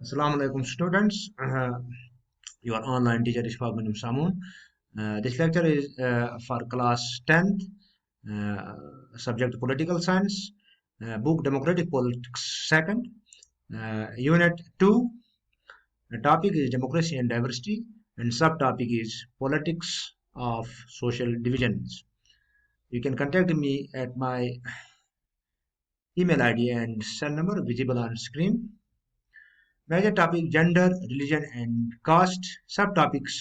Assalamu alaikum students. Your online teacher Ishfaq Samoon. This lecture is for class 10th, subject political science, book democratic politics second, unit 2. The topic is democracy and diversity, and subtopic is politics of social divisions. You can contact me at my email ID and cell number visible on screen. Major topic: gender, religion, and caste. Subtopics: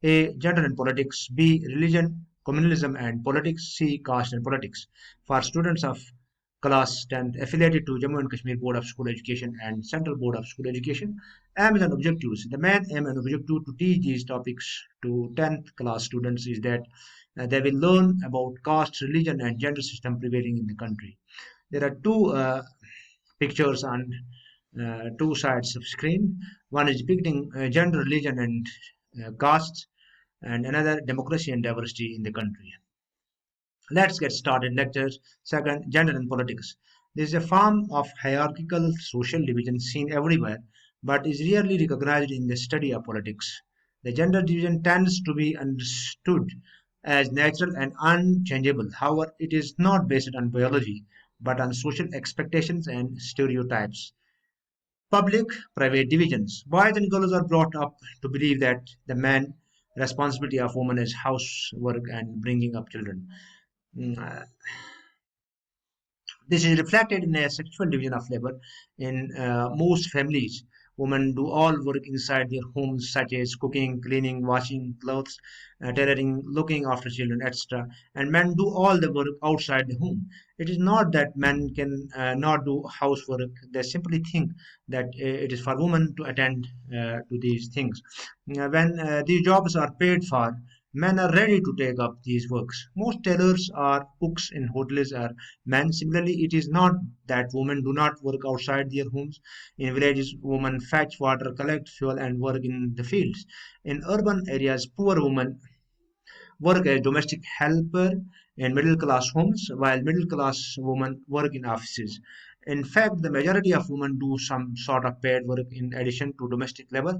A. Gender and politics. B. Religion, communalism, and politics. C. Caste and politics. For students of class 10th affiliated to Jammu and Kashmir Board of School Education and Central Board of School Education. Aims and objectives. The main aim and objective to teach these topics to 10th class students is that they will learn about caste, religion, and gender system prevailing in the country. There are two pictures on two sides of screen. One is depicting gender, religion, and caste, and another democracy and diversity in the country. Let's get started. Lectures second: gender and politics. This is a form of hierarchical social division seen everywhere, but is rarely recognized in the study of politics. The gender division tends to be understood as natural and unchangeable. However, it is not based on biology, but on social expectations and stereotypes. Public private divisions. Boys and girls are brought up to believe that the main responsibility of women is housework and bringing up children. Mm, This is reflected in a sexual division of labor in most families. Women do all work inside their homes, such as cooking, cleaning, washing clothes, tailoring, looking after children, etc. And men do all the work outside the home. It is not that men can not do housework. They simply think that it is for women to attend to these things. When these jobs are paid for, men are ready to take up these works. Most tailors or cooks in hotels are men. Similarly, it is not that women do not work outside their homes. In villages, women fetch water, collect fuel, and work in the fields. In urban areas, poor women work as domestic helper in middle class homes, while middle class women work in offices. In fact, the majority of women do some sort of paid work in addition to domestic labor,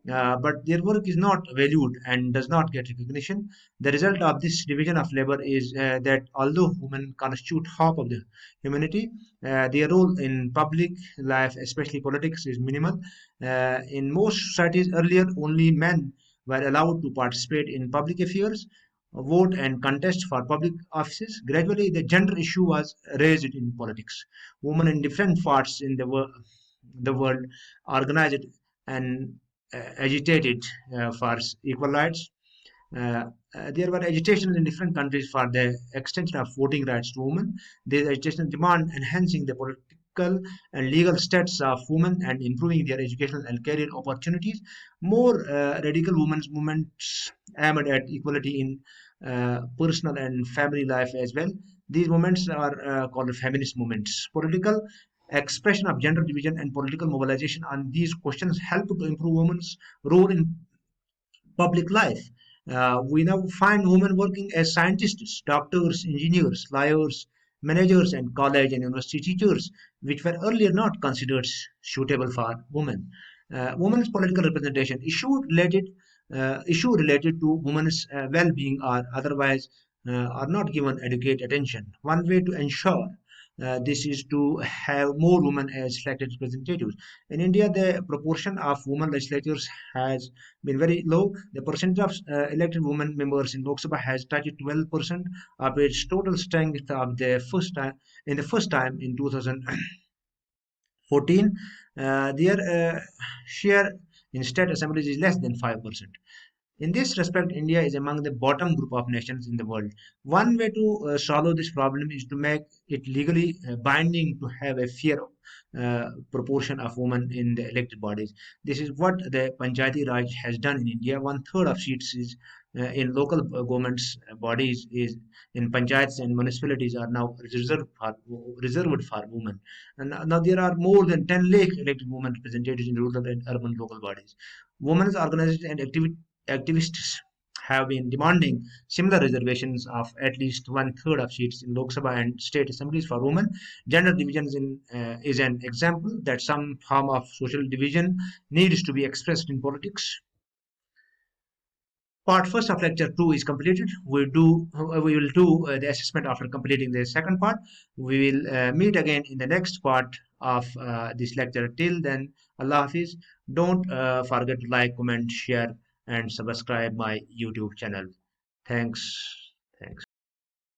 but their work is not valued and does not get recognition. The result of this division of labor is that although women constitute half of the humanity, their role in public life, especially politics, is minimal. In most societies, earlier only men were allowed to participate in public affairs, vote, and contest for public offices. Gradually, the gender issue was raised in politics. Women in different parts in the world organized and agitated for equal rights. There were agitations in different countries for the extension of voting rights to women. These agitations demand enhancing the political and legal status of women and improving their educational and career opportunities. More radical women's movements aimed at equality in personal and family life as well. These movements are called feminist movements. Political expression of gender division and political mobilization on these questions help to improve women's role in public life. We now find women working as scientists, doctors, engineers, lawyers, managers, and college and university teachers, which were earlier not considered suitable for women. Women's political representation issue related to women's well-being are otherwise are not given adequate attention. One way to ensure this is to have more women as elected representatives. In India, the proportion of women legislators has been very low. The percentage of elected women members in Lok Sabha has touched 12% of its total strength of the first time in 2014. Their share in state assemblies is less than 5%. In this respect, India is among the bottom group of nations in the world. One way to solve this problem is to make it legally binding to have a fair proportion of women in the elected bodies. This is what the Panchayati Raj has done in India. One third of seats is in local governments bodies is in panchayats and municipalities are now reserved for women. And now there are more than 10 lakh elected women representatives in rural and urban local bodies. Women's organizations and activists have been demanding similar reservations of at least one third of seats in Lok Sabha and state assemblies for women. Gender divisions is an example that some form of social division needs to be expressed in politics. Part first of lecture 2 is completed. We will do the assessment after completing the second part. We will meet again in the next part of this lecture. Till then, Allah Hafiz. Don't forget to like, comment, share, and subscribe my YouTube channel. Thanks. Thanks.